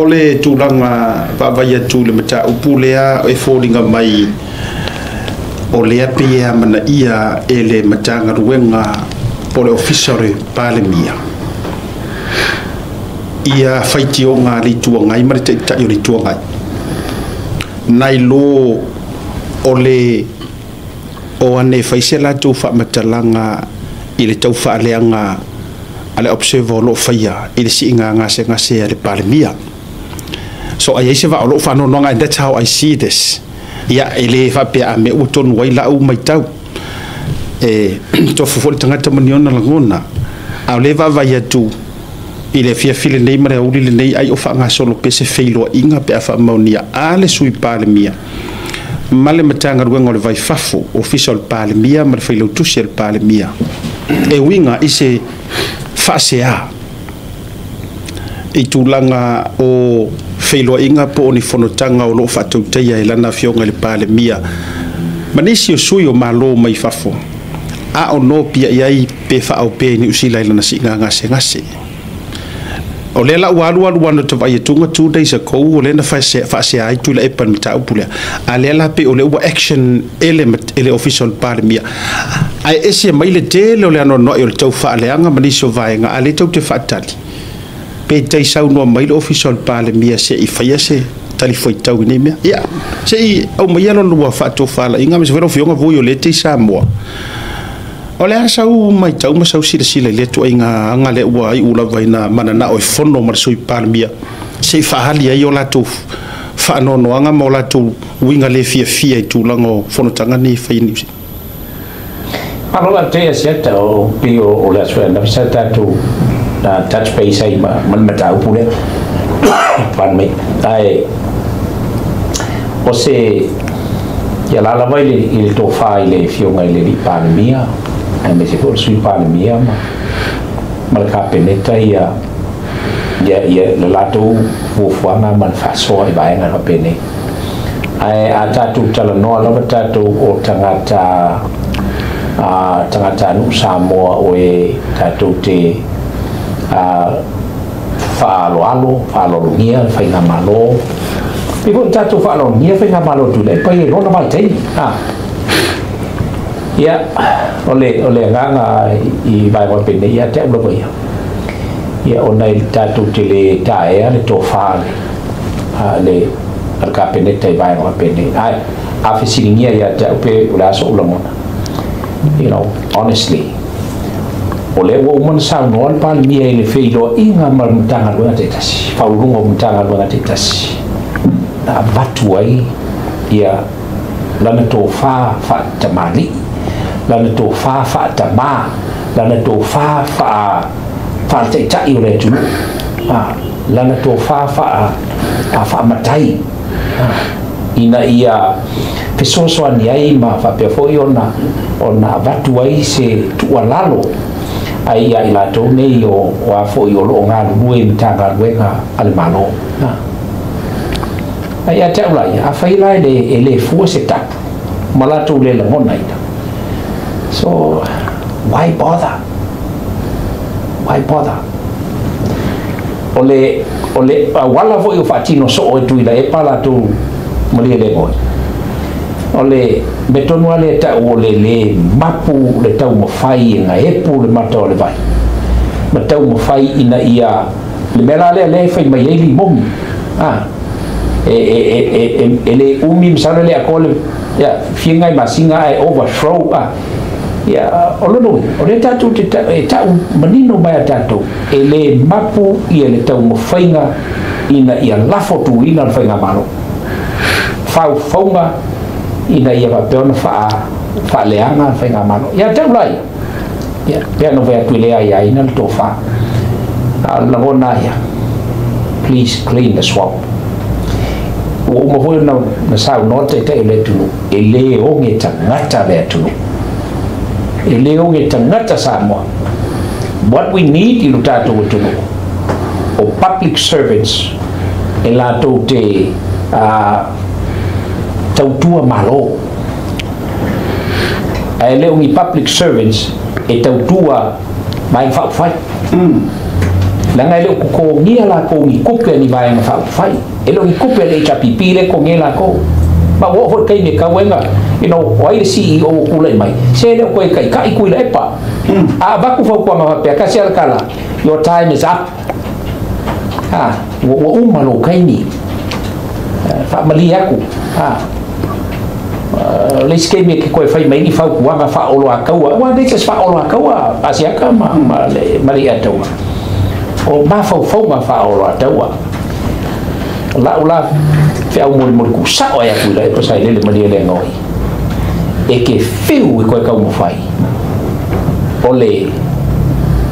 ole tulanga vavaya tule mata upulea e folinga mai ole apia mana ia ele matanga ruenga pole official palemia ia faitionga lituanga i mari ta yo lituanga nai lo ole o ane faisela tu fa matalanga ile tau fa leanga ale observe lo faia ile singa ngase ale palemia so I se va lo fa no nga that's how I see this ya ele fa pe ame uton waila u mai tau to fo tangata maniona langona a le va ya tu ile fia file nei mare uli nei ai o fa nga solo pese feilo inga pe fa maunia ale sui palemia male matanga ruenga le vai fafo official palemia mal feilo tusiel palemia e winga ise fasea e tulanga o feilo inga po ni fonotanga o lo fatauteia e lana fionga le palemia manisi o suyo malo mai fafo a o no pia iai pe fa au pe ni usila lana singa ngase o le la walu wana to vai tunga 2 days ago o le na fa ai tu le epan mita upule a le la pe o le action element ele official palemia ai ese mai le tele o le no o le tau fa le anga manisi o vaenga a le tau te fatali pe tai sau no mai le official palemia se I faia se tali foi tau ni mea ya se o mai lo lua fa to fa la inga me se vero fionga vo yo le te sa mo o le asau mai tau ma sau sila le to inga anga le ua I ula vaina mana na o fono mar sui palemia se fa hali ai o la to fa no anga mo la to winga le fia I tu lango fono tanga ni fa ni Parola te ASIATA o pio o le asua na visata tu na touch base ai man mata upule pan me ai o se ya la vai le to fa ile fionga ile di palemia ai me se por sui palemia ma ka peneta ya le lato fu fuanga man fa so ai vai na pene ai ata tu tala no ala tatu o tangata tangata nu Samoa o e tatu te falo ngia faigamalo pipo tatu falo ngia faigamalo tu le pai lo na mai tai ya ole nganga I vai mo pene ya te lo ya onai tatu te le tae le to fa le arka pene tai vai mo pene ai afisi ngia ya te pe ula so ulangona honestly ole wo mon sa no pal mi ele feilo inga mal mutanga lo te tasi faulungo mutanga lo te tasi na batu ai ya lana to fa tamali lana to fa tama lana to fa te tai ole tu lana to fa matai ina ia pesoso ani ai ma fa pe foi ona batu ai se tualalo ai ai la to nei o wa fo yo lo nga lu e mtanga wenga al malo ai ata ulai a fai lai de ele fu se tap mala to le la ngona ita so why bother ole wala fo yo fatino so o tu ila e pala tu mali le boy ole betonu ale ta ole le mapu le tau mo fai nga epu le mata le vai ma tau mo fai ina ia le mela le fai mai eli momi ele umi msana le akole ya fienga masinga ai overthrow ya ole tatu te tau manino mai tatu ele mapu ia le tau mo fai nga ina ia lafo tu ina fai nga malo fau fonga ina ia papeona fa leanga fa ngamano ya taulai ya pe no ve tuile ai ina to fa la gona ya please clean the swamp o mo ho na sa no te ele tu ele o nge tangata le tu ele o nge tangata Samoa what we need ilu tatu tu o public servants ela to te tautua malo ai leo mi public servants e tautua mai fa fai la ngai le ko ngia la ko ni kupe ni vai nga fai e lo ni kupe le chapipi le ko ngela ko ma wo ho kai me ka wenga wai le CEO ku le mai se le ko kai ku le pa a ba ku fo ko ma pe ka se kala your time is up wo malo kai ni fa mali aku le ske me ko fai mai ni fa ku ma fa olo akaua wa de se fa olo akaua asiaka ma le mali ataua o ma fa ma fa olo ataua la fe au mo ku sa o ya ku le ko sai le mali le ngoi e ke fiu ko ka mo fai ole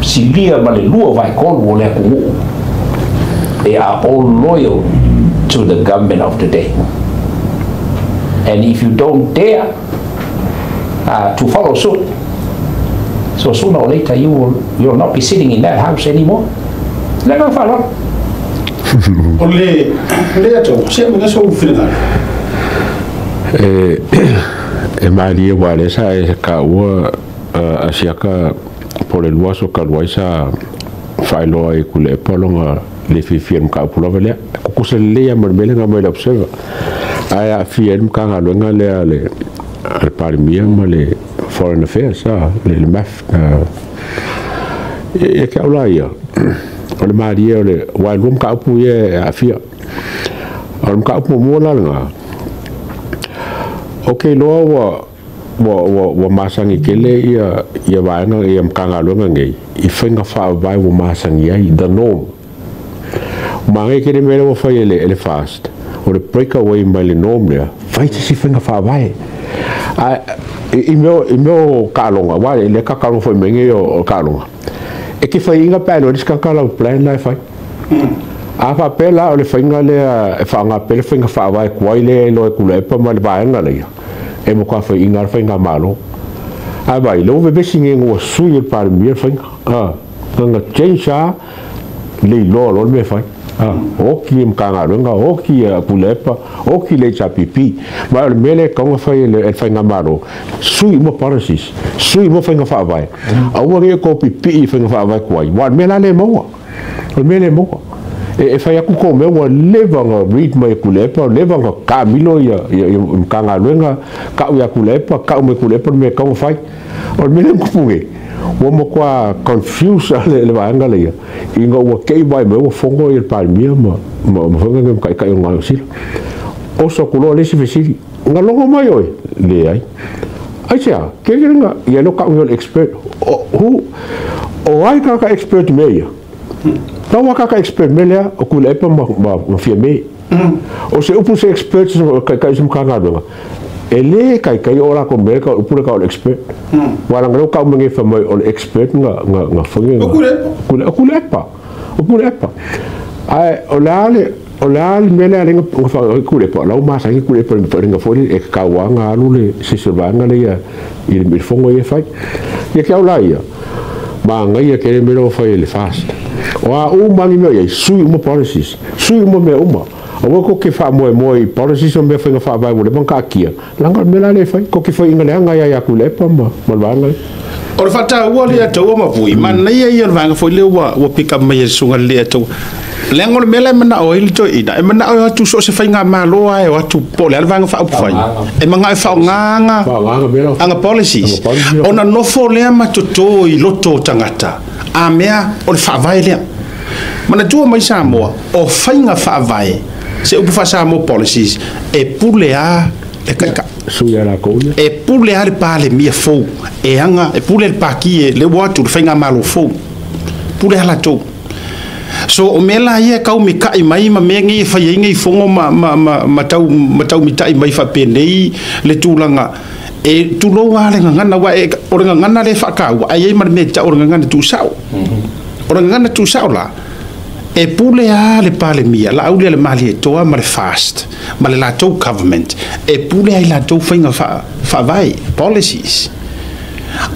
silia ma le lua vai ko le ku they are all loyal to the government of the day. And if you don't dare to follow suit, so sooner or later you will not be sitting in that house anymore. Let me follow. Only later, say we so final. Maria wale sa ka wa asiaka por el waso ka waisa failo e kule polonga le firm ka pulova le ku se le ya mele nga mele observa aya firm ka nga lenga le al parmia male foreign affairs le maf e ka ulaya ole maria le wa rum ka pu ye afia rum ka pu mo la nga okay lo wa masangi kele ya ba nga ya mkanga lo nga ngai ifenga fa ba wa masangi ai the norm mange kere mele wo fai ele fast o le breakaway mai le norm le fai si fenga fa vai i meu kalonga wa le ka kalonga foi menge o kalonga e ki fai inga pelo dis ka kala plan lai fai a fa pela o le fenga le fa nga pele fenga fa vai kwai le lo ku le pa mal ba nga le e mo ka fai inga fenga malo a vai lo ve besinge ngo sui par mir fenga nga chencha le lo me fai oki mkanga runga oki pulepa oki le chapipi ma mele konga fai le fai ngamaro sui mo parasis sui mo fai ngafa vai au re ko pipi fai ngafa vai kwai wa mele le mo e fai aku ko me wa levanga read mai kulepa levanga kamilo ya mkanga runga ka ya kulepa ka me kulepa me konga fai o mele kupunge wo mo kwa confuse le vanga le inga wo kei vai mo fongo il palmia mo fonga ngam kai ngalo sil o so kulo le sifisi ngalo mai oi le ai acha ke nga ye lo ka ngol expert who o ai ka expert me ya ta wa ka expert me le o kule pa mo firme o se upu se expert kai sum ka ngado ele kai ora ko me ka upura ka expert wala ngalo ka menge fa mai on expert nga fange kule pa ai olale mele ale nga fa kule pa la ma sa kule pa nga fori e ka wa nga lule se se va nga le ya il fongo ye fai ye ka ola ya ma nga ye ke me lo fa ele fast wa mangi me ye sui mo policies sui mo me o ko ke fa mo policies o me fa vai mo le banka kia langa me la le fa ko ke fa inga nga ya kule pa ma banga o le fata ua le atou ma pui mana ia ia vanga foi le ua pick up mai sunga le atou le ngol mele mana o il to ina e mana o tu so se fainga malo ai o tu po le vanga fa fai e manga fa nganga anga policies ona no fo le ma to i loto tangata a mea o le fa vai le mana tu mai sa mo o fainga fa vai se o fa sa mo policies e pulea e ka suya la ko e pule ale pale mia fo e anga e pule pa ki le watu fainga malo fo pule ala to so o mela ia ka mi kai mai ma mengi fa yengi fongo ma tau mi tai mai fa penei le tulanga e tulo wale ngana wa e orenga ngana le fa ka wa ai mar me ta orenga ngana tu sao orenga ngana tu sao la e pule ale pale mia la aulia le mali to ma le fast ma le la to government e pule ai la to fainga fa vai policies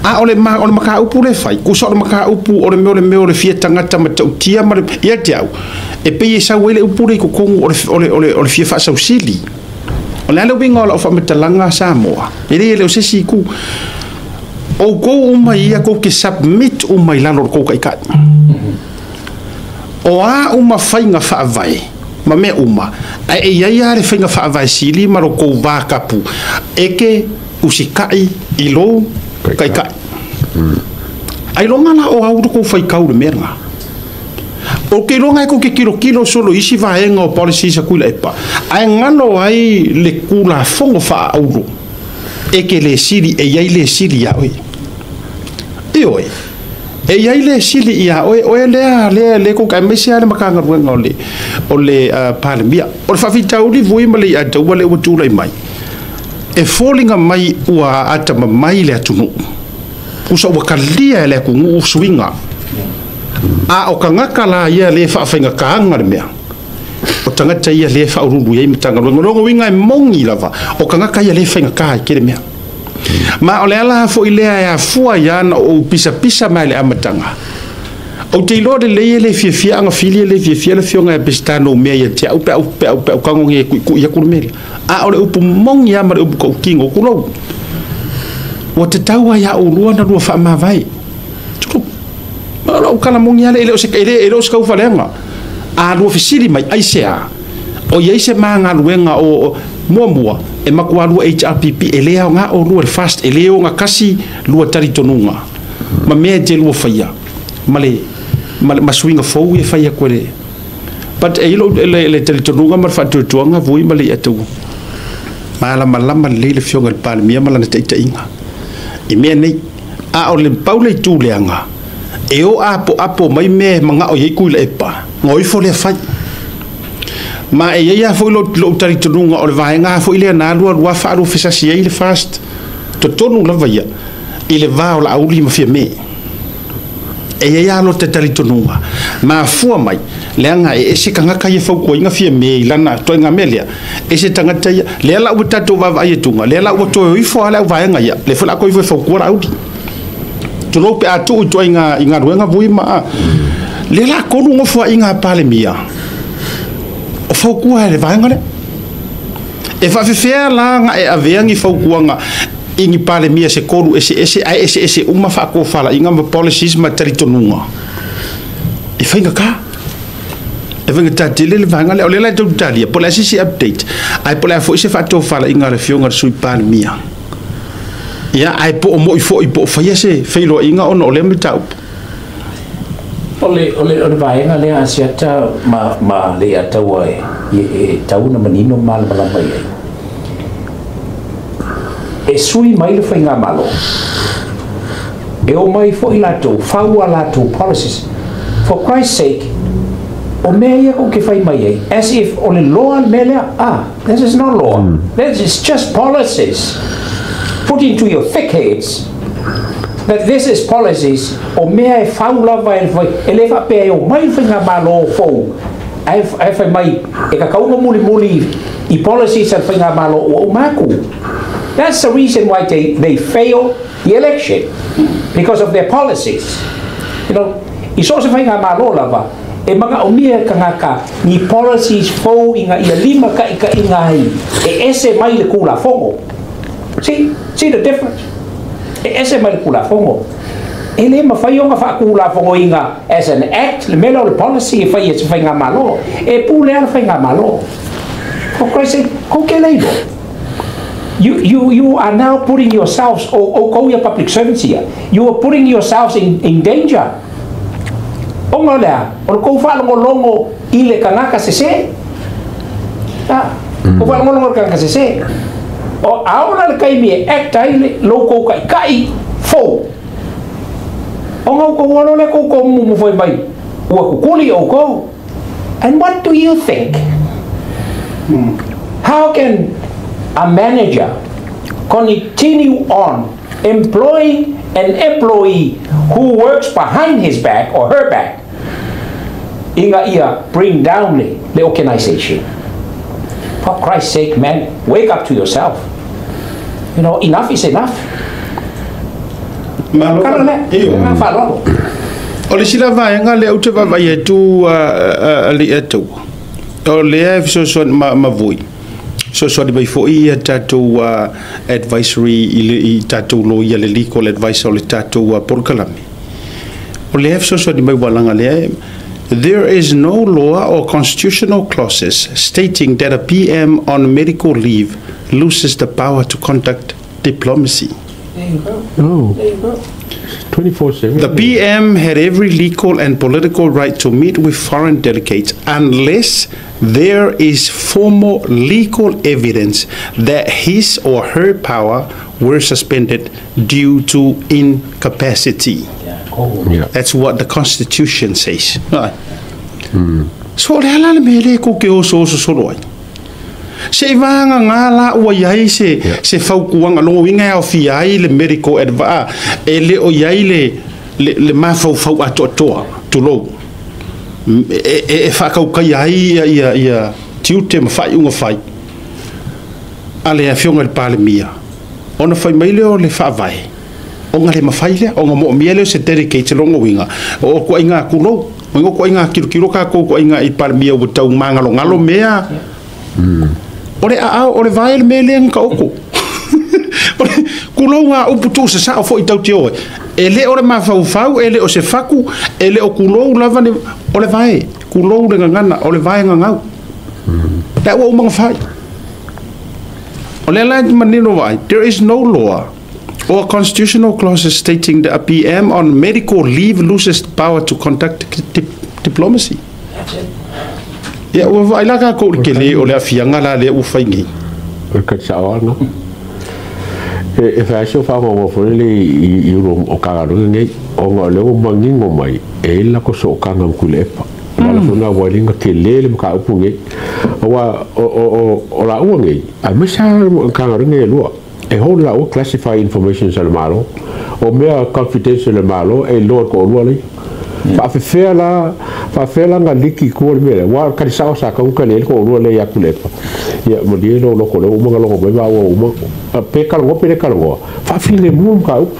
a ole maka upu le fai ku so maka upu ole me fia tangata ma tia ma ia tiau e pe sa wele upu le ku ole fia fa sa usili ole ale winga ole fa metalanga samoa ele sesi ku o ko uma ia ko ke submit uma ilalo ko kai ka o a uma fainga whaavai ma me uma ai ia le fainga whaavai sili ma ro kou wā kapu eke usikai i lo kai kai ai longa la o au kou whai kau le meranga o ke longa ko ke kilo solo isi vaenga o policy sa kuila epa ai ngano ai le kula fongo fa auro e ke le sili e ia le sili ya oi e oi e ia le sili ya oi o le ko kai mesia le makanga ruenga o le palemia o fa fitau li vui male a tau le o tula mai e fallinga mai ua ata mai le atunu usa wa kalia le ku ngu swinga a o kangaka la ia le fa fainga kaanga le mea o tangata ia le fa urulu ia mitanga longo winga mongi lava o kangaka ia le fainga ka ke le mea ma o le ala fo ile ya fua ya na o pisa mai le amatanga o te lo de le fia anga filia le fia le fionga pistano mea ia te au pe kango nge ku ia kurmel a o le upu mongi ya ma le upu ko kingo kulo o te taua ya o lua na lua fa ma vai o kala mongi ale ele o se ele o ska ufalenga a lua fisili mai aisea o ye se manga luenga o mua e makua lua HRPP ele nga o lua fast ele o nga kasi lua taritonunga ma me te lua faia male swinga fo e faia kwele but e lo le taritonunga mar fa tuanga vui male atu malama le fionga el palmia mala na te inga i me nei a o le paule tu leanga e o apo mai me manga o ye kuila epa ngoi fo le fai ma e ia fo lo taritonunga o le vaenga fo ile na lua fa ro fisa si ile fast to tonu la vaia ile va o la uli ma fia me e ia lo taritonunga ma fu mai leanga e se kanga ka ye fo ko inga fia me lana to inga melia e se tanga tai le la u tatu va vai tunga le la u to i fo ala vaenga ia le fo la ko fo ko ra udi to lo pe atu to inga ruenga vui ma le la ko no fo inga pale mia o fo ku le vaenga le e fa fe la nga e avengi fo ku nga ingi pale mia se koru ese uma fa ko fala inga ma policies ma teritonunga e fa inga ka e venga tatile le vaenga le o le la to talia po la si update ai po la fo se fa to fala inga le fionga sui pale mia ya ai po mo i po fa yese feilo inga ono le mitau ole vaenga le asiata ma le atawa e tau na manino mal mai e sui mai le fainga malo e o mai fo ilato faua lato policies for Christ's sake o mea ko ke fai mai as if ole law mele this is not law this is just policies put into your thick heads that this is policies o mea e faula vai ele fa pe o mai fainga malo fo ai fai mai e ka kaunga muli I policies al fainga malo o maku. That's the reason why they fail the election, because of their policies. You know, iso sa fainga malo lava e mga umia kangaka ni policies fo inga ia lima ka ingai e ese mai le kula fongo. See the difference? E ese mai le kula fongo. Ele mafayonga fa kula fongo inga as an act le melo le policy fa ia fainga malo e pule al fainga malo. For Christ's sake, kokeleino. You are now putting yourselves, or your public servants here, you are putting yourselves in danger. Ongo lea, o ko fa longo ile kangaka sese. Ko fa longo kangaka sese. O aula le kai mi act ai loko kai fo. Ongo ko walo le ko mu foi mai. O kukuli o ko. And what do you think? How can a manager continue on employing an employee who works behind his back or her back? Inga ia bring down the organization. For Christ's sake, man, wake up to yourself. You know, enough is enough. Ole sila vai nga le uta va vai tu ali etu. Ole so ma voi. So di bai foi tatu advisory I tatu lo ia le legal advice ole tatu por kalami. Ole so di bai walanga le There is no law or constitutional clauses stating that a PM on medical leave loses the power to conduct diplomacy. There you go. No. There you go. 24/7. The PM had every legal and political right to meet with foreign delegates unless there is formal legal evidence that his or her power were suspended due to incapacity. Yeah, cool. Yeah. That's what the Constitution says. Right. So le ala le mele ko ke o so ai. Se vanga ngala o yai se faukuanga lo winga o fi ai le medical adva ele o yai le mafau fau atotoa to lo e fa ka kai ai ia tiute mafai unga fai ale a fionga le palemia ona fai mai le o le fa vai onga le mafai le onga mo miele se dedicate longa winga o ko inga kulo o ko inga kilo ka ko inga I palemia o tau mangalo ngalo mea ore a ore vai le mele ka oko ore kuloa o putu se sa fo I tau tio ele ore mafau fau ele o se faku ele o kulo lava ne ore vai kulo le ngana ore vai ngau that wo mang fai ole la manino vai there is no law or constitutional clauses stating that a PM on medical leave loses power to conduct diplomacy. That's it. Ya o vai la ka ko ke le o le afianga la le u faingi O ka chawana. E fa so fa mo fo le I ro o ka ro ngai o ngo le o mangingo mai e la ko so ka ngam kulepa. La fo na wa linga ke le ka upu ngai wa o la u ngai a me sa ka ro ngai lo e ho la o classify information sa malo o me confidential malo e lo ko lo le fa fela nga liki ko le wa ka sa ka ka le ko lo le ya kulepa ya mo di lo ko lo mo lo ko ba wo mo pe ka lo pe ka lo fa fi le mo ka up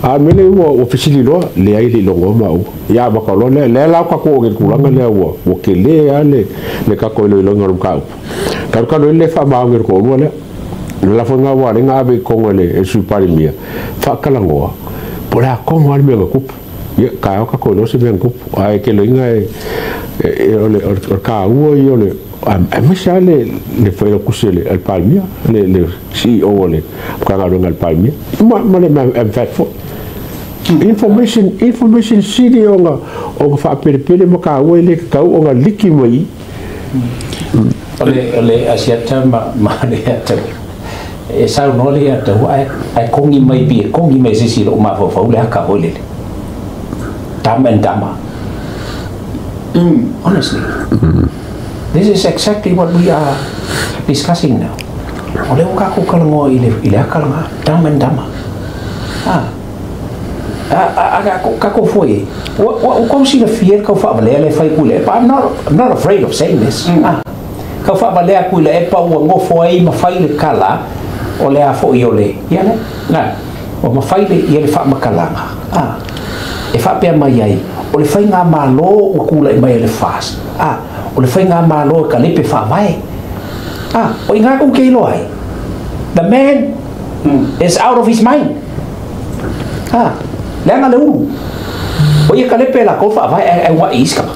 a me le wo officially lo le ai le lo ma u ya ba ko lo le la ka ko ke ku la le wo ke le ya le ka ko lo ngor ka up ka lo le fa ba ngor ko lo le la fo nga wa nga be ko le e su pari mia fa ka la ngo por a ko wa me ko ya ka ka ko no se ben ko ai ke lo nga o ka u yo le a me sale le foi lo kusele al palmia le CEO le ka ga al palmia ma le am fat fo information city o fa pele mo ka u le ka o nga liki mai ole ASIATA ma le ata e sa no le ata ai kongi mai sisi lo ma fo le ka ole dama honestly this is exactly what we are discussing now ole ka ko kalmo ile kalma dama ka ko foi o como se le fiel ka fa le fai kule I'm not afraid of saying this ka fa le ku le pa o ngo foi ma fai le kala ole a fo iole ya ne na o ma fai le ile fa makalanga e fa pe mai ai o le fai nga malo o kula I mai le fast o le fai nga malo ka le pe fa vai o inga ko ke lo ai the man is out of his mind le nga le o ye ka le pe la ko fa vai ai wa iska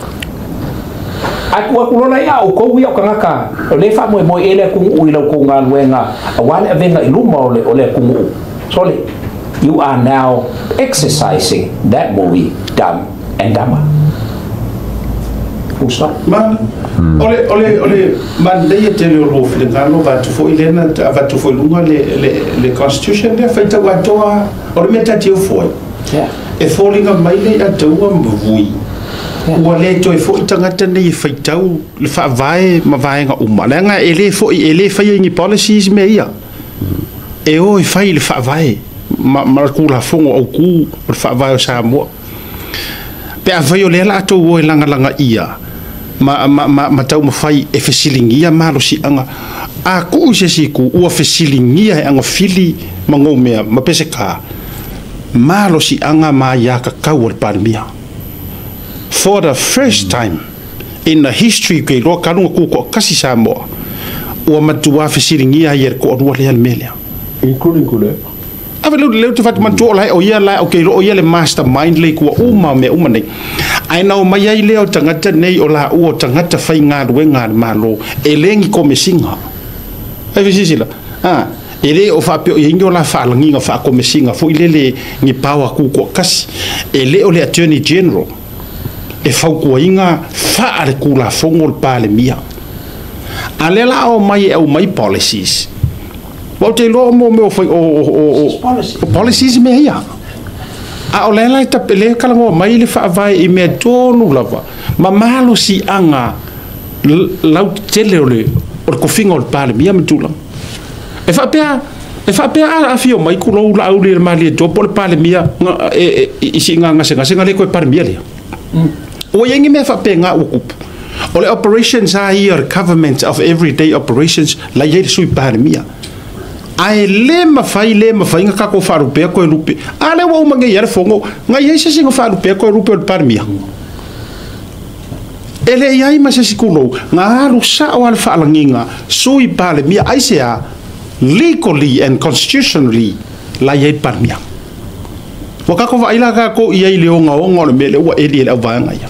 aku lola ya o ko wi o kanga o le fa mo ele ku u lo ku nga wenga wa le venga I luma o le ku so le you are now exercising that movie Dumb and Dumber. Man, ole man de tele o fle ngalo va tu fo ilena va tu fo lunga le constitution le fa ta wa toa o meta ti fo e fo linga mai le a toa mvui o le to e fo tangata nei fa tau le fa vai ma vai nga uma le nga ele fa ngi policies me ia e o e fa le fa vai ma ku la fongo o ku fa vai o sa mo pe a vai o le la to o langa ia ma tau ma fai e fesilingia malo si anga a ku se si ku o fesilingia e anga fili mangomea ma pese ka malo si anga ma ya ka kawar parmia for the first time in the history ke lo kanu ku ko kasi sa mo o ma tu wa fesilingia yer ko o le melia including kule ave le tu fat man to la o ya la okay o ya le mastermind le ku uma me uma nei ai na o mai ai leo tangata nei o la ua tangata fai ngā ruenga malo e lengi komesinga ai visisila ele o whapeo i ingo la whaalangi ngā whaakomesinga fo ilele ngi pawa kuku kasi ele o le Attorney General e whaukua inga whaare kula fongo le pāle mia a le la o mai e au mai policies wau te loa mo me o policies me ia a o le lai tapele kalango mai le whaavai i mea tonu lava ma malo si anga lau tele o le kofinga o le pāle mia me tulang e whapea a fio mai kulo la au le mali e topo le pāle mia isi nga senga le koe pāle mia lea o yengi me whapea ngā ukupu o le operations a ia government of everyday operations la ye sui pāle mia ai le mafai nga kako wharupea koe rupe a le wau mange iare fongo nga ye se singa wharupea koe rupe o le pāle mia ele iai ma se sikulo nga aru sa o al whaalanginga sui pāle mia ai sea legally and constitutionally la ye pāle mia wakako wa ila kako iai le onga le mele ua eli ele au vaanga ia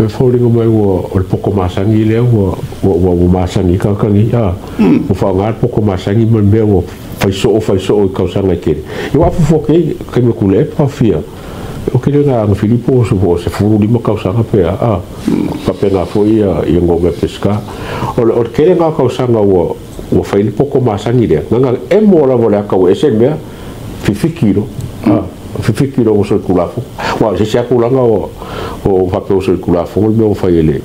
fauringa mai o le poko masangi le o masangi kakangi o whaangar poko masangi man mea o faiso o kausanga kere i wafu foke kai me kule pa fia o kere nga Filipo se furu lima kausanga pea papena foi i ngome pesca o kere nga kausanga o faili poko masangi le nga e mola vole akau ese mea 50 kilo 50 kilo o circulafo wa se sia kulanga o papel circulafo o meu fai ele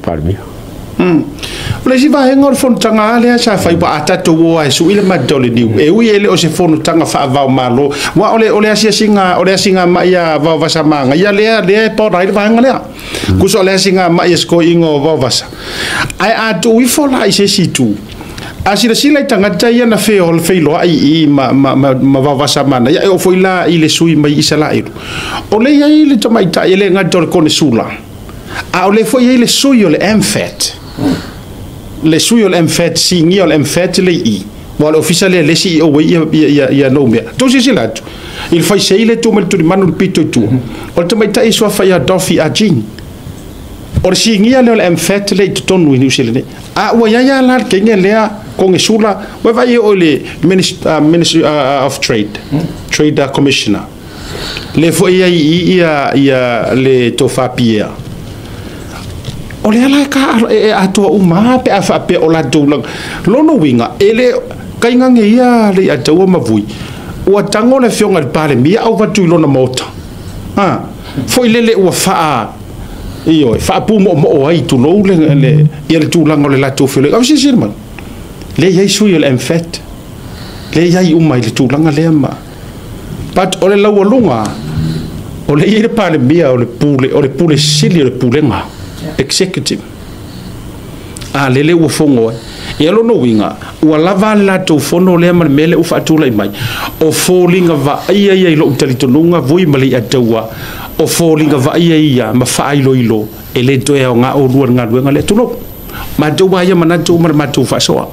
palmia le si va engor fon tanga ale sa fai ba atato o ai su ile madole ni e ui ele o se fon tanga fa va malo wa ole asia singa ma ia va vasa manga ia le po rai va ngale ku so le singa ma ia sko ingo va vasa ai atu wi fo la se situ asira sila tangata ia na fe ol fe lo ai ma vasa mana ia o foi la ile sui mai isala iru ole ia ile tama ita ile ngator kone sula a ole foi ile sui ole mfet le sui ole mfet singi ole mfet le i wala officiale le si o ia no me to sila il fai se ile tu mal tu manu pito tu o tama ita iswa fa ya dofi a jing or singi ole mfet le tonu ni usile a wa ya la kenge lea kong sula we vai ole ministry of trade commissioner le fo ia le tofa pia ole ala ka ato uma pe afa pe ola dolang lono winga ele kainga nge ia le ato mavui o tango le fionga le pale mia au vatu lona mota foi lele o fa io fa pu mo ai tu lo le ia le tu lango le la tu fele au si man le yai sui le mfet le yai umai le tu langa le ma but ole la walunga ole ile pale mia ole pule sili ole pulenga executive lele o fongo e lo no winga o lava la to fono le mal mele o fatula mai o folinga va ia lo talitonunga voi mali atawa o folinga va ia ma fa ilo e le to e nga o luanga le tulo ma do wa ia mana to ma to fa so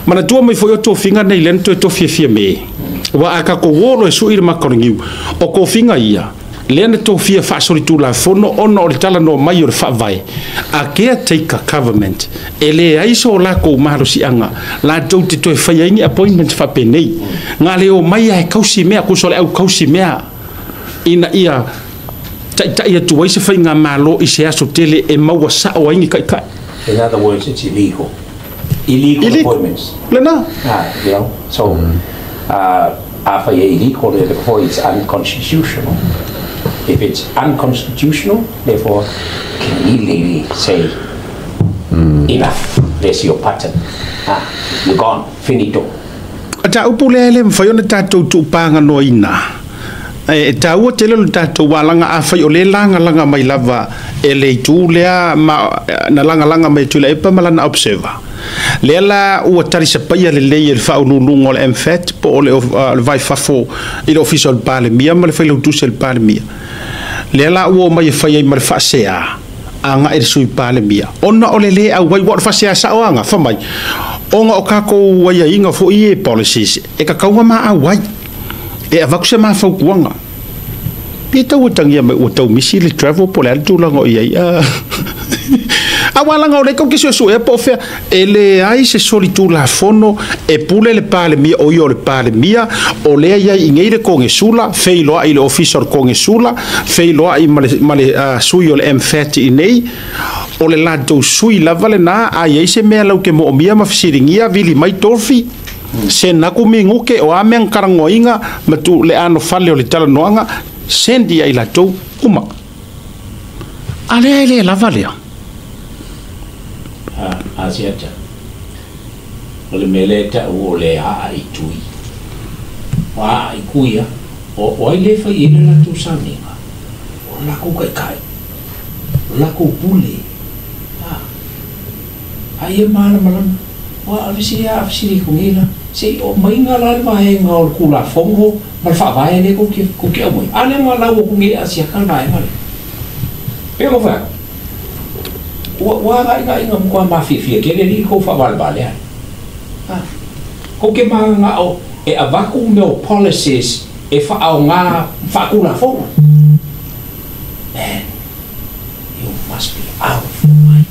mana tua mai foi o to finga nei lento to fia me wa aka ko wolo e suir makoringiu o ko finga ia lene to fia fa sori tu la fono ono o tala no mai o fa vai a caretaker government ele ai so la ko maro si anga la to te fa ia appointment fa penei ngale o mai ai kausi mea ko so le au kausi mea ina ia ta ia tu se fa nga malo i se aso tele e maua sa o ingi kai in other words it's illegal appointments lena you know so after illegal therefore it's unconstitutional. If it's unconstitutional, therefore can illegally say enough, there's your pattern, you're gone, finito. Ta upulele mfayona tato tupanga no ina ta o tele lo tato walanga afai o le langa mai lava ele tu lea na langa mai tu le pa malana observer lela o tari se pa le fa no lungo le mfet po le vai fafo il official pale mia ma le fa lo tu sel pale mia lela o mai fa ye mar fa sea anga e sui pale mia ona ole le a wai wa fa sea sa anga fa mai onga o kako wai inga fo ie policies e ka kaunga ma a wai e avaku se ma fa kuanga Pita utangia o tau misi le travel po le altu lango ia ia. Awala ngau le ko ke so e po fe ele ai se solitu la fono e pule le pale mia o yo le pale mia o le ia ingeire ko ngesula fe lo ai le officer ko ngesula fe lo ai male suyo le M30 nei o le lato sui la vale na ai se me lau ke mo mia ma fisiringia vili mai torfi se na ku mingu ke o amen karangoinga matu le ano fale o le tala noanga sendi ai lato uma ale la vale ASIATA o le mele ta o le a i tui wa i kuia o ai le fa i le la tu saninga o la ku kai la ku pule ai e mana wa avisi ku ngila se o mai nga la va e nga o ku la fongo ma fa va e le ku ke mo ale ma la ku ngi asia kan va e ma pero va wa ga inga mo ma fi ke le ko fa val bale ko ke ma nga o e avaku meu policies e fa au nga fa ku la fongo man you must be out of your mind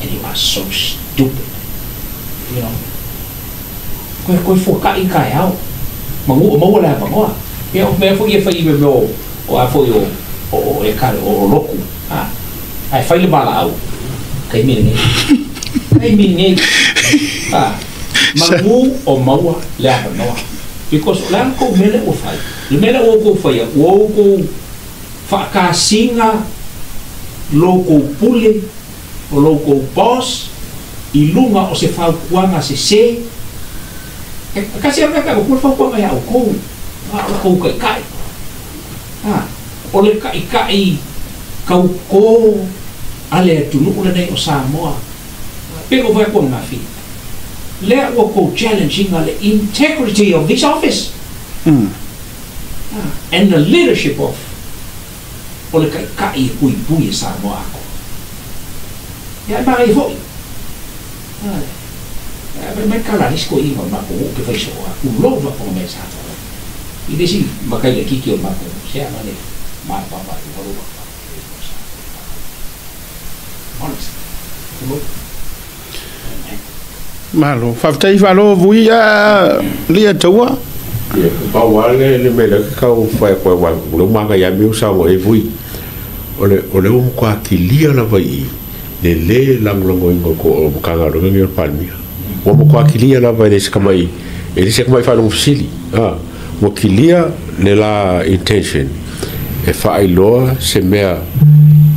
and you are so stupid, you know. Kau foka ikai au, mangu mau lah bangwa. Dia fo ia fai bebo o afo yo o e kare o loku. Ai fai le bala au. Kai mini mangu o maua le apa noa. Because lang ko mele o fai. Le mele o ko fai o ko fa singa loko pule o local boss i lunga o se faukuanga se kasi a meka ko faukuanga ya o ko kai o le kai kau ko ale tunu ula nei o Samoa pero vai ko na fi le o ko challenging the integrity of this office and the leadership of o le kai pui Samoa ya ba i foi me kala risco i ma ko ke fai so ku lo va ko me sa i desi makai le kiki o ma ko se ama le ma pa ko lo honest malo faftai falo vuia lia tua pa wale le me le ka o fa ko wa lo ma ga ya mi usa o e vui ole um ko akilia la vai le langlongo ingo ko kanga ro ngi palmia o mo ko akilia la vai se kamai fa no fusili mo kilia le la intention e fa ilo se mea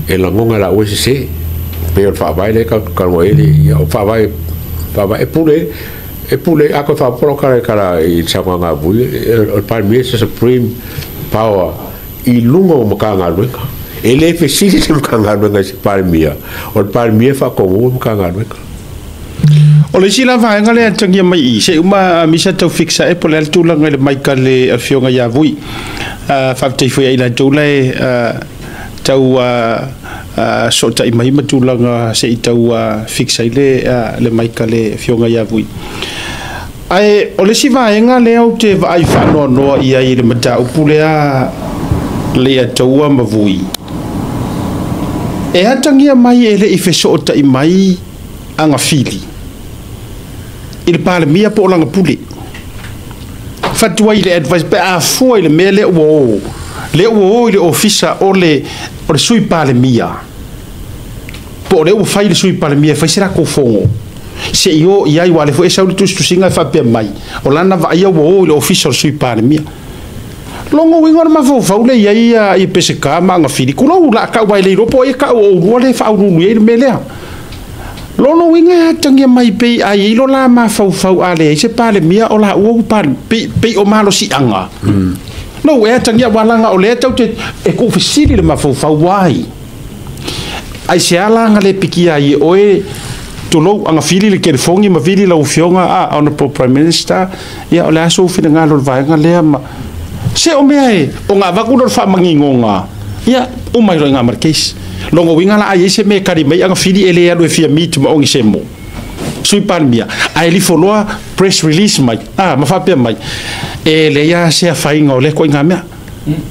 e langonga la OSC pe fa vai le ka mo ele ya fa vai e pule a ko fa pro kara i changa bu o palmia se supreme power i lungo mo kanga ro ele fecili se mkangano ngasi palmia o palmia fa ko mkangano o le sila va ngale tangia mai se uma misa tau fixa e pole altu la ngale mai kale afionga ya vui fa te foi ila tula tau so tai mai matulanga se tau fixa le mai kale afionga ya vui ai o le siva ngale au te vai fa no ia i le mata upulea le tau ma vui e atangia mai ele i feso ta i mai anga fili il parle mia po langa puli fatua ile advice pe a fo ile mele wo ile officer o le sui parle mia po le o fai le sui parle mia fai sera ko fongo se io ia i wale fo esa tu singa fa pe mai o lana va ia wo ile officer sui parle mia longo wingor ma fo le ia i peseka ma nga fili kulo la ka wai le ropo e ka o le fa uru ni mele lono winga tangia mai pe ai lo la ma fo ale se pale mia o la o pa pe o malo si anga no e tangia walanga o le tau te e ko fisili le ma fo wai ai se ala nga le piki ai o e to lo anga fili le ke fongi ma fili la ufionga on the prime minister ia o la so fina nga lo vai nga le ma se o mea o ngā waku no wha mangingonga ia o mai roi ngā markeis longo winga la ai se me kari mai anga fili ele alu e fia mitu ma ongi se mo sui palmia ai li foloa press release mai ma whapea mai e le ia se a whainga o le koe ngā mea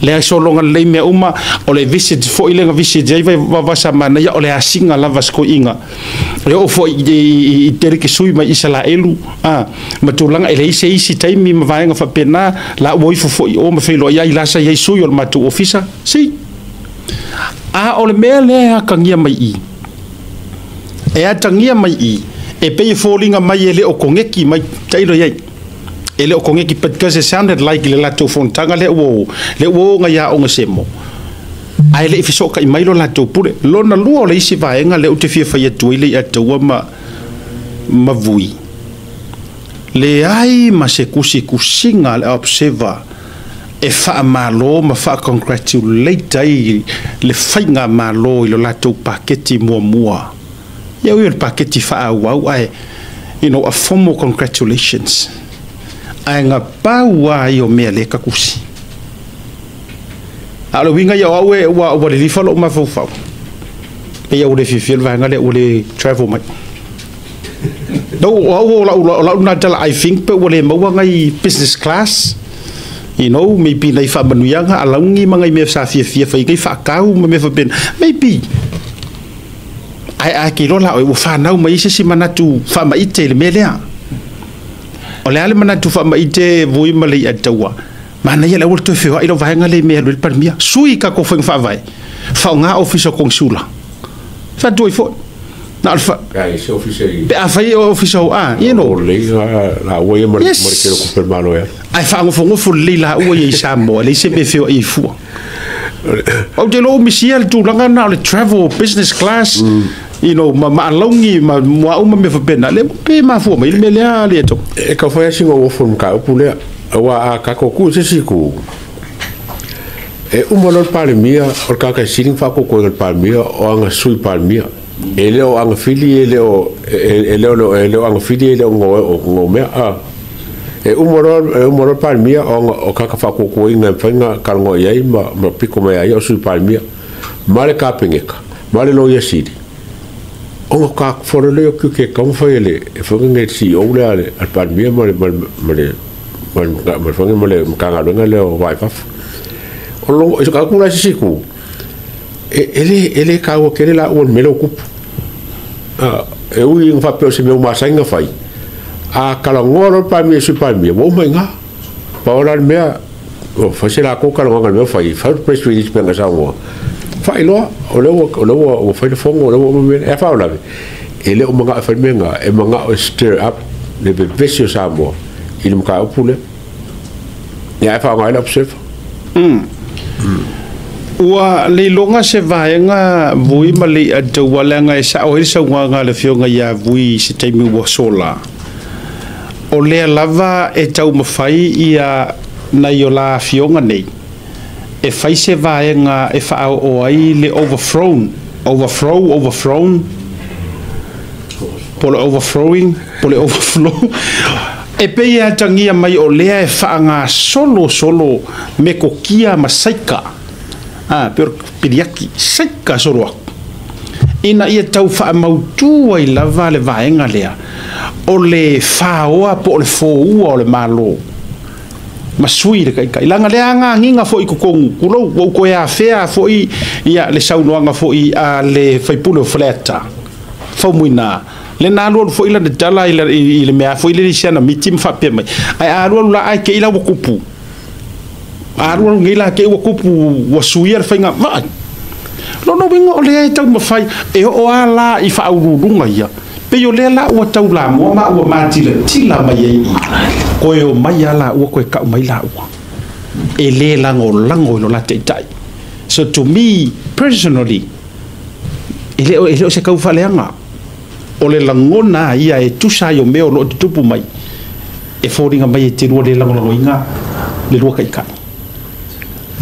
le solonga le me uma o le visit fo ile nga visit ai va sa mana ya o le asinga lava sko inga le o fo i tere ke sui mai isala elu matulanga ele isi taimi ma vaenga fa pena la woi fo o ma felo ya ila sa ye sui o matu ofisa si o le mele a kangia mai i e a tangia mai i e pe folinga mai ele o kongeki mai tailo ye ele o kongeki because it sounded like le lato fontanga le wo nga ya o ngasemo ai le fiso ka mai lo lato pure lo na luo le isi vaenga le o te fia fai tu ile a tu ma vui le ai ma se kusinga le observer e fa malo ma fa congratulate ai le fainga malo i lo lato paketi mua ya ui paketi fa wow ai a formal congratulations ai nga paua i o mea le kakusi alo winga ya awe wa le lifalo ma fau pe ya ule fifil va nga le ule travel mai do la una tala I think pe ule mo ngai business class maybe nei fa manuanga alaungi mangai me sa fia fa ngai fa kau me fa ben maybe ai ki rola o fa nau mai se manatu fa mai te le melea o le ale manatu fa mai te vui mali atawa mana ia le o to fio ai lo vai ngale me le permia sui ka ko fa vai fa nga office consula fa doi fo na alfa ai se office be a fa office le la o ia mar ke ko per malo ya ai fa ngo fo le la o ia sa mo le se be fio i fu o de lo misiel tu langa na le travel business class ma longi ma me fa pena le pe ma fu me le to e ka fa singo o fu ka pule wa ka ko ku se siku e umolor palmia o ka siling fa ko ko palmia o anga sui palmia ele o anga fili ele o anga fili ele o ngo me e umolor palmia o ka fa ko ko inga fanga ka ngo yai ma piko me ai o sui palmia male ka pengeka male lo yasidi o ka foro le o ke ka fa ele e fo ngai si o le al palmia male fanga male ka nga le o vai fa o lo e ka kula siku ele ka o ke la o melo kup e ui fa pe se me ma sainga fai a kala ngoro pa mi su pa mi mo mai nga pa ora me o fa se la ko kala ngoro me fai fa press release pe nga sa mo fai lo o lo fa le fongo o lo me e fa ola ele o manga fa me nga e manga o stir up le be vesio sa mo il mo ka opule ya fa nga ila observe ua le longa se vaenga vui mali atu walanga e sa o isa nga le fionga ya vui se taimi wa sola o le lava e tau mawhai ia na yo la fionga nei e fai se vaenga e fa o ai le overthrown pole overflow e pe ia tangia mai o lea e fa nga solo me kokia masaika per piriaki saika solo ina ia tau fa mautu ai lava le vaenga lea o le faoa po le foua o le malo masui le kai langa le anga nginga fo i kukongu kulo o ko ia fea fo i ia le saunoanga fo i a le faipulo fleta fo muina le nalo fo ila de dala ila ile mea fo ile siana mitim fa pe mai ai alo la ai ke ila wo kupu alo ngila ke wo kupu wo suia fainga ma lo bingo o le tau mafai e o ala i fa ururunga ia pe yo le la o tau la mo ma o tila mai ai ko yo mai ala o ko ka mai la o e le lango lo la tai so to me personally ele o se ka fa leanga o le langona ia e tusa yo meo lo tupu mai e foringa mai e te ro le lango inga le ro kai ka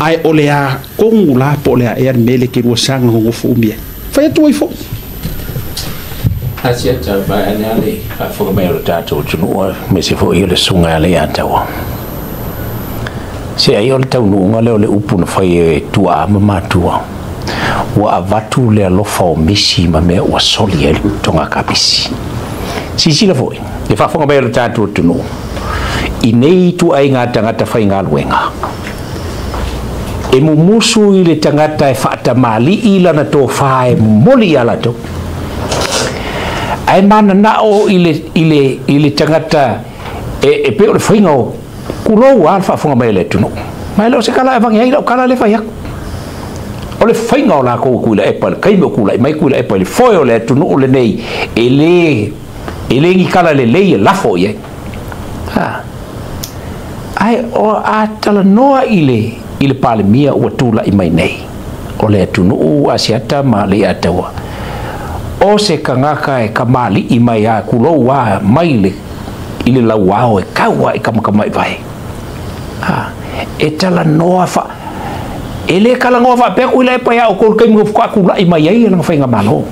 ai o le a kongula po le a e mele ke ro sanga go fu mie fa e toi fo ASIATA ba ale fa fo mai o tato tunu me se fo ile sunga le ata wa se ai o tau no le upu no fa e tua ma tua wa avatu le alofa o misi ma me wa soli e tonga kapisi si la foi e fa fo mai o tato tunu i nei tu ai ngata fai ngā luenga e mumusu i le tangata e whaatamali i lana tō whae moli ala tō. Ai mana nao i le tangata e peo le whainga o kulou alfa whunga mai le tunu. Mai leo se kala e vangi haira o kala le whai aku. O le whainga o la kou kuila e pale, kaime o kula, mai kuila e pale, foi o le tunu o le nei, e le ngi kala le lei e lafo i e. Ai o a tala noa i le pale mia ua tula i mai nei. O le tunu o asiata ma le ataua. O se kangaka e kamali i mai a kulou a mai le i le lau ao e kaua e kamakama i vai. E tala noa fa e le kala ngoa fa pe ku le pa ya o ko kai mo fa ku la i mai ai lang fainga malo.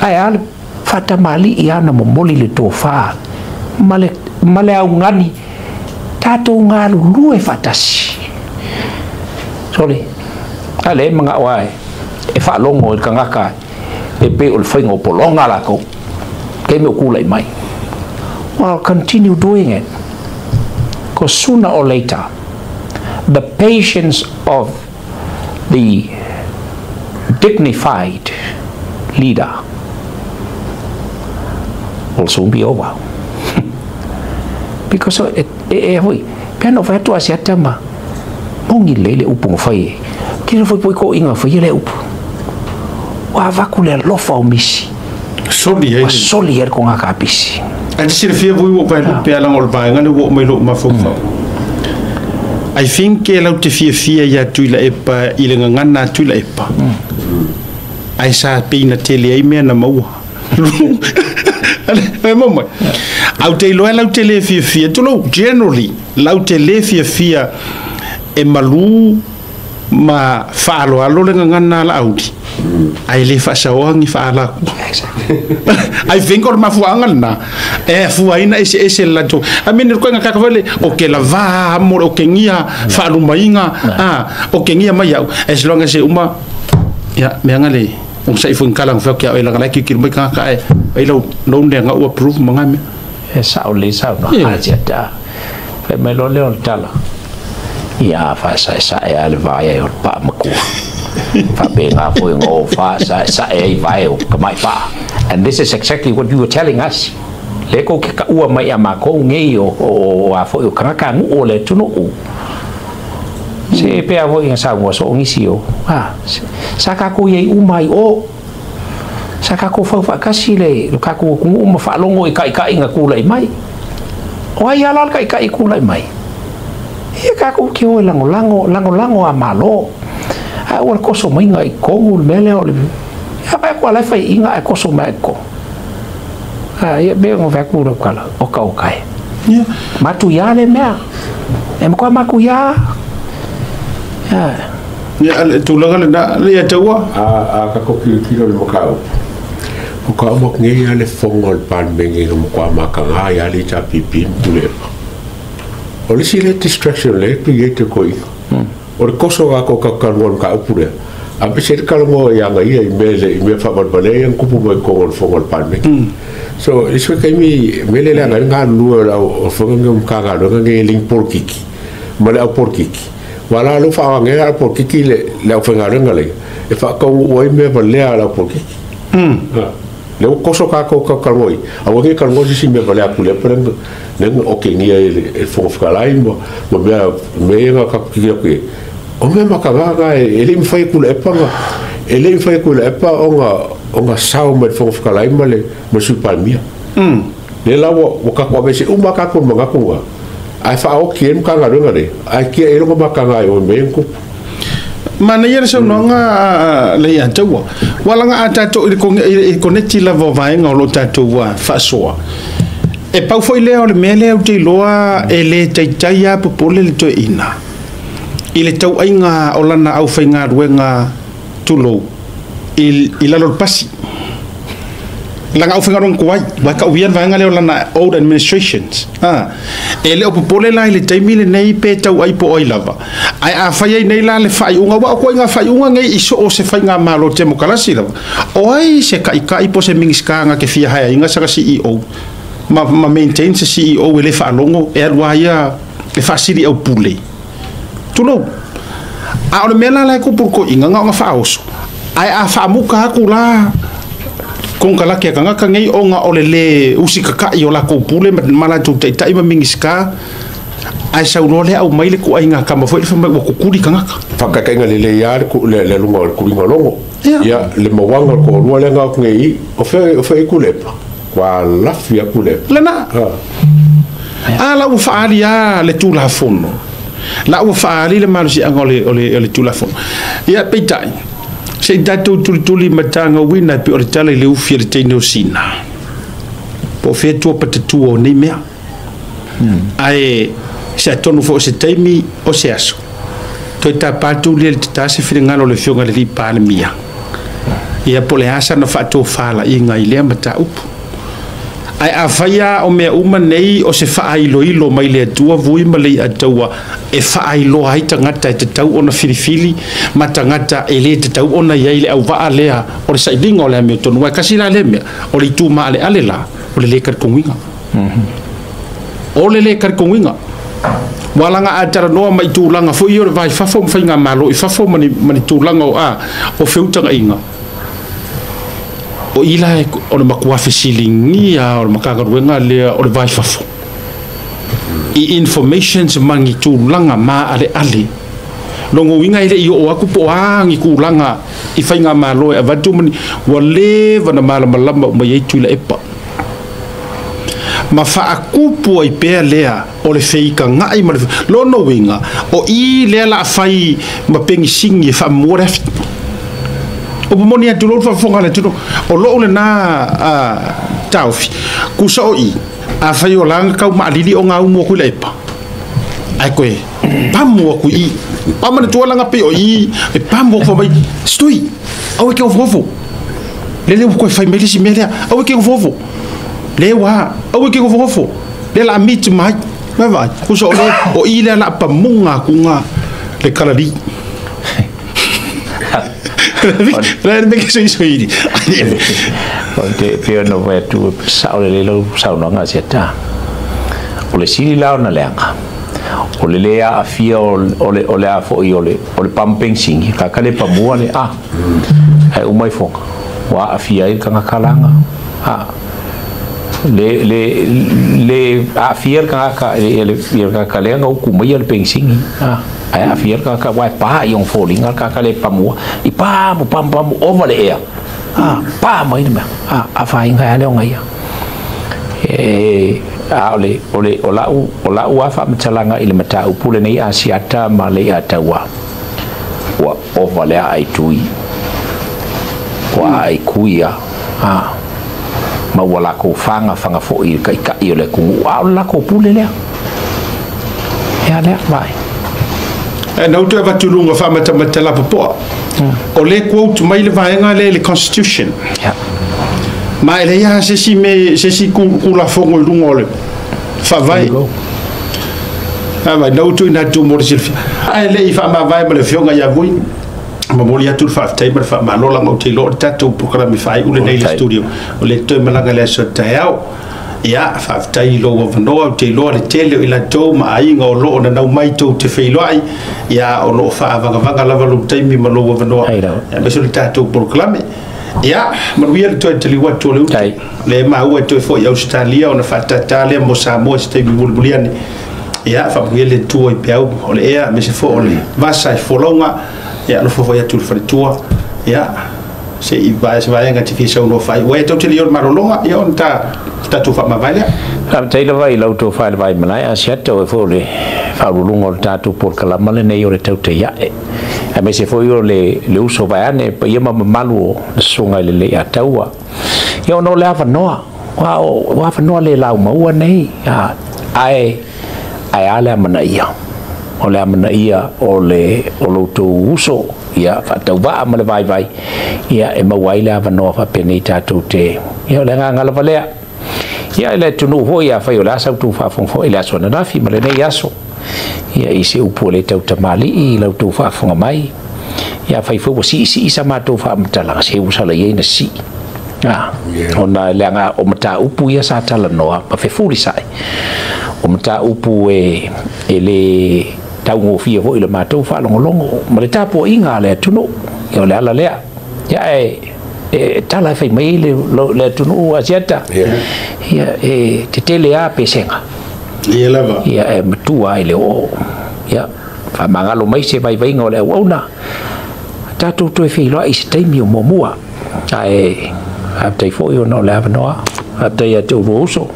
Ai al fata mali i ana mo moli le to fa male au ngani tato ngalu lu e fatasi. Sorry. Ale manga wai e fa longo e kangaka e pe o fainga o polonga la ko kai mo ku la i mai. Well, continue doing it. Because sooner or later, the patience of the dignified leader will soon be over. Because piano vai tu asiata ma mongi lele upu fai kira foi poi ko inga fai le upu wa vakule lofa o misi solier ko ngaka pisi ati sir fia vui wo pai pe ala ngol pai ngale wo mai lo ma fo I think ke lau te fia ya tuila epa i le ngana tuila epa ai sa pina tele ai mea na maua ai mama au te loa lau tele fia tulo generally lau tele fia e malu ma faalo alo le ngana la audi ai le fa sawangi fa ala ai think or ma fuanga na e fuaina ese la to a meni ko nga ka vale o ke la va mo o ke ngia fa lu mainga o ke ngia mai as long as uma ya me ngale o sai fun kala fa ke ela la ki mai ka ai lo no ne nga approve manga me e sa o le sa no ASIATA fe me lo le tala ya fa sa e al va ya o pa maku fa be nga fo ngo fa sa e vai o kamai pa. And this is exactly what you were telling us. Le ko ke ka ua mai ama ko ngei o a fo o kaka ngu o le tunu o se pe a fo nga sa ngo so ngisi o sa ka ko ye umai o sa ka ko fa kasi le ka ko ku uma fa longo i kai nga ku lai mai o ai ala kai ku lai mai e ka ko ke o lango a malo a o ko so mai ngai ko ul mele o le apa ko la fai inga ko so mai ko ia be ngo fa ku ro kala o ka o kai matu ya le mea em ko ma ku ya ya tu la na le tawa ka ko ki lo ka o ka mo ngi ya le fongol pan bengi mo ko ma ka ya li cha pipin tu le o le si le distraction le create ko o le koso a ko ka ngol ka pure a pe ser ka mo ya nga i me fa ba bale yang kupu mo ko ngol fongol pan me so iso ka mi mele la nga lu la o fongol ngom ka ga do nga ling por kiki mo le por kiki wala lu fa nga por kiki le o fenga nga le e fa ko o me ba le ala por kiki le koso ka ko ka ngoi a wo ke ka ngoi si me ba le pule prendo neng o ke ni e fongol la mo me nga ka ki o me makanga ele me fai kula epa onga sao me fonga lai male mo su palmia le la wo ka ko be se uma ka ko manga ko ai fa o kien ka ga ngare ai ki e lo makanga o me ko mana ia so nga le ya tawa wala nga ata to ko neti la vo vai nga lo tato wa fa so e pau foi le o le mele o te loa ele tai ya popole le to ina ile tau ainga o lana au whainga ruenga tulo i lalo pasi langa au whainga ruenga kuai waka uian vanga leo lana old administrations e leo popole la ile taimile nei pe tau ai po oi lava ai a whaiai nei la le whai unga wa koe nga whai unga ngei iso o se whainga malo te mokalasi lava o ai se kai po se mingiskanga ke fia haya inga saka CEO ma maintain se CEO ele wha alongo e alua ia le wha siri au pule tulo a o le mela lai ko por ko inga nga fa oso ai a fa muka ku la kon kala ke kanga ka ngai o nga o le usika ka i o la ko pule mala tu tai tai ma mingiska ai sa ulole au mai le ko ai nga ka ma foi fa ma ko kuli kanga fa ka nga le ya ku le lunga ku linga longo ya le mawanga ko ro le nga ku ngai o fe ku le pa kwa la fia ku le lana ala u fa alia le tu la fono la u fa ali le malusi angole ole tu la fono ya peitai se dato tuli matanga wina pe o tala le ufi le tino sina po fe tu patu o ni mea ai se tonu fo se taimi o se aso to ta patu le ta se fingalo le fionga le pa le mia ia po le asa na fa to fala inga ile mata up ai afaya o me uma nei o se fa ilo mai le tua vui mali ataua e fa ilo ai tangata te tau ona filifili matangata ele te tau ona ia ile au va lea o le saidinga o le me tonu wa kasila le me o le tu ma ale la o le lekar konginga o le lekar konginga walanga atara no mai tu langa fo io vai fa fo fainga malo i fa fo mani tu langa o feutanga inga o ila o le makua fesilingi o le makagaruenga le o le vai fafo i information se mangi tu langa ma ale longo winga ile i o aku po angi ku langa i fainga malo e vatu mani wale vana mala malamba mai e tu le epa ma fa akupu ai pe lea o le feika ngai ma lo no winga o i le la fai ma pengisingi fa more o pomoni atu lo fa fonga le tuno o lo le na taufi ku so i a fai o langa ka ma lili o nga umo ku le pa ai koe pamu ku i pamana tu langa pe o i e pamu ko mai stui au ke o fofo le ko fai meli si melia au ke o fofo le wa au ke o fofo le la mit mai vai ku so le o i le la pamunga ku nga le kalali Rene me que soy soy. Porque pero no voy tu sao le lo sao no nga seta. O le sili la na lenga. O le lea afia o le afo i o le pampeng singi ka kale pamua le ai o mai fo. Wa afia i kanga kalanga. Le afia ka le ka lenga o ku mai le peng singi. Ai afia ka wa pa i on falling ka kale pamua i pa pam over the air pa mai me fa inga le ngai o la fa mtalanga ile mata upule nei asiata ma le atawa wa over le ai tui wa ai kuia ma wala ko fanga fo i ka i le ku la ko pule le ya le vai no tu va tu lunga fa mata la popo o le quote mai le vaenga le constitution ma ele ya se si ku la fongo lungo le fa vai va no tu na tu mo silfi le fa ma vai le fionga ya vui ma molia tu fa table fa ma lo la mo te lo tatu programme fa u le nei studio o le to malanga le so tao ya fa tai lo wa no te lo le tele ila to ma ai ngo lo na mai to te fe lo ai ya o lo fa vanga la lo tai mi ma lo wa no ya be so tatu proclame ya ma wi to te li wa to le ma u to fo ya Australia ona fa tale mo sa mo ste bi bulbuliani ya fa wi le to i pe o le ya me se fo le va sai fo longa ya no fo ya tu fa tua ya se i vai nga tifi so no fai we to te li marolonga ya on ta tu fa ma vai ka te le vai lo to fa vai mai asiata o fo le fa lungo ta tu por kala male nei o le tau te ya a me se fo yo le uso vai ane pa ia ma malu sunga le ya taua yo no le ava noa wa fa no le lau ma ua nei ai ale mana ia o le amana ia o lo to uso ia fa tau va ma le vai ia e mawai le ava no fa peni tatu te ia le nga la valea ia le tunu ho ia fa yo la sa tu fa fo ile aso na fi ma le nei aso ia isi upu le tau tamali i lo tu fa fo mai ia fa fo si sa ma tu fa mtala se usa le ia na si ona le nga o mata upu ia sa tala noa pa fe furi sai o mata upu le tau ngō fia ho i le mātou whaalongolongo ma le tāpua inga le tunu i o le ala lea ia tala fai mai le tunu asiata ia te tele a pesenga ia lava ia matua i le o ia whamangalo mai se vai vainga o le auna tātou toi whiloa i se taimi o momua haptai fo i o no le avanoa haptai a tau roso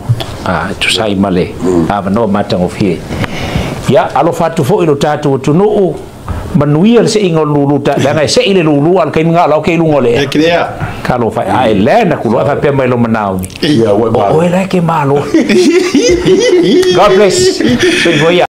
tu sai male avanoa matango fie ia alo fatu fo i lo tātou tunu manuia se ingo lulu ta langa se ile lulu al kai ngala o kai lungo le krea kalo fa ai le na kulo fa pe mai lo manau ni o le ke malo God bless so